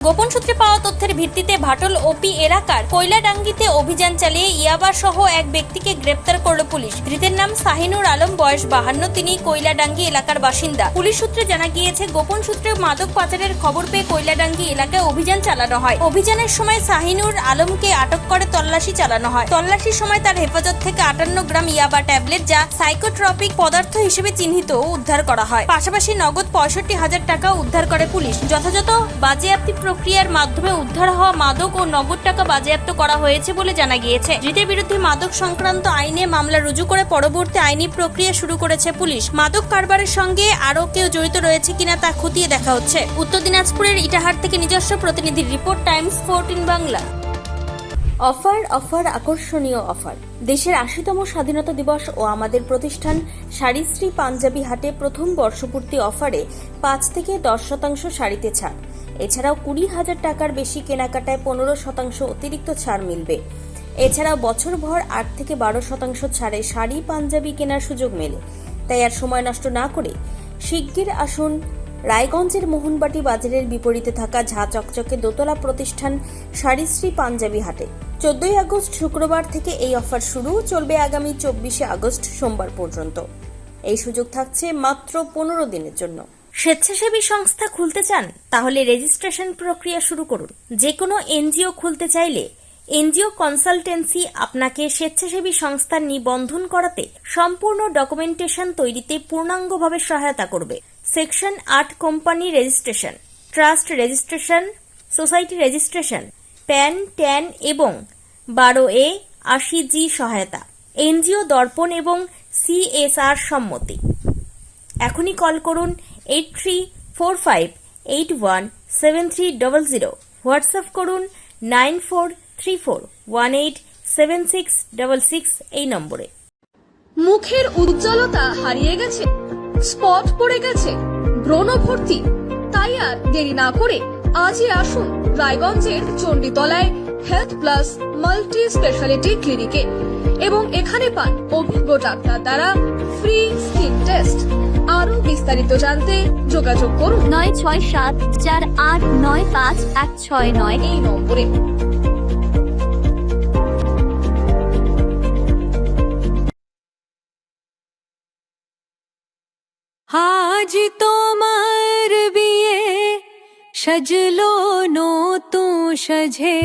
গোপন সূত্রে পাওয়া তথ্যের ভিত্তিতে ভাটল ওপি এলাকার কৈলাডাঙ্গিতে অভিযান চালিয়ে ইয়াবা সহ এক ব্যক্তিকে গ্রেপ্তার করল পুলিশ। ধৃতের নাম শাহিনুর আলম, বয়স 52। তিনি কৈলাডাঙ্গি এলাকার বাসিন্দা। পুলিশ সূত্রে জানা গিয়েছে, গোপন সূত্রে মাদক পাচারের খবর পেয়ে কৈলাডাঙ্গি এলাকায় অভিযান চালানো হয়। অভিযানের সময় শাহিনুর আলমকে আটক করে তল্লাশি চালানো হয়। তল্লাশির সময় তার হেফাজত থেকে 58 গ্রাম ইয়াবা ট্যাবলেট, যা সাইকোট্রপিক পদার্থ হিসেবে চিহ্নিত, উদ্ধার করা হয়। পাশাপাশি নগদ 65,000 টাকা উদ্ধার করে পুলিশ। যথাযথ বাজেয়াপ্তি প্রক্রিয়ার মাধ্যমে উদ্ধার হওয়া মাদক ও নগদ টাকা বাজেয়াপ্ত করা হয়েছে বলে জানা গিয়েছে। ধৃতের বিরুদ্ধে মাদক সংক্রান্ত আইনে মামলা রুজু করে পরবর্তী আইনি প্রক্রিয়া শুরু করেছে পুলিশ। মাদক কারবারের সঙ্গে আরও কেউ জড়িত রয়েছে কিনা তা খতিয়ে দেখা হচ্ছে। উত্তর দিনাজপুরের ইটাহার থেকে নিজস্ব প্রতিনিধির রিপোর্ট, টাইমস 14 বাংলা। অফার আকর্ষণীয় অফার। দেশের 80তম স্বাধীনতা দিবস ও আমাদের প্রতিষ্ঠান শাড়িশ্রী পাঞ্জাবি হাটে প্রথম বর্ষপূর্তি অফারে 5 থেকে 10% শাড়িতে ছাড়। এছাড়াও 20,000 টাকার বেশি কেনাকাটায় 15% অতিরিক্ত ছাড় মিলবে। এছাড়াও বছরভর 8 থেকে 12% ছাড়ে শাড়ি পাঞ্জাবি কেনার সুযোগ মেলে। তাই আর সময় নষ্ট না করে শিগগির আসুন রায়গঞ্জের মোহনবাটি বাজারের বিপরীতে থাকা ঝা চকচকে দোতলা প্রতিষ্ঠান শাড়িশ্রী পাঞ্জাবি হাটে। 14 আগস্ট শুক্রবার থেকে এই অফার শুরু, চলবে আগামী 24 আগস্ট সোমবার পর্যন্ত। এই সুযোগ থাকছে মাত্র 15 দিনের জন্য। স্বেচ্ছাসেবী সংস্থা খুলতে চান? তাহলে রেজিস্ট্রেশন প্রক্রিয়া শুরু করুন। যে কোনো এনজিও খুলতে চাইলে এনজিও কনসালটেন্সি আপনাকে স্বেচ্ছাসেবী সংস্থার নিবন্ধন করাতে সম্পূর্ণ ডকুমেন্টেশন তৈরিতে পূর্ণাঙ্গভাবে সহায়তা করবে। Section 8 company registration, trust registration, society registration, pan, tan এবং 12A 80G সহায়তা, এনজিও দর্পণ এবং CSR সম্মতি। এখনই কল করুন 8345817300, হোয়াটসঅ্যাপ করুন 9434187666 এই নম্বরে। মুখের উজ্জ্বলতা হারিয়ে গেছে, স্পট পড়ে গেছে, ব্রণ ভর্তি, তাই আর দেরি না করে আজই আসুন রায়গঞ্জের চণ্ডীতলায় হেলথ প্লাস মাল্টি স্পেশালিটি ক্লিনিকে এবং এখানে পান অভিজ্ঞ ডাক্তার দ্বারা ফ্রি স্কিন টেস্ট। আরো বিস্তারিত জানতে যোগাযোগ করুন 9674895169 এই নম্বরে। আজ তোমার বিয়ে সাজলো নতুন সাজে।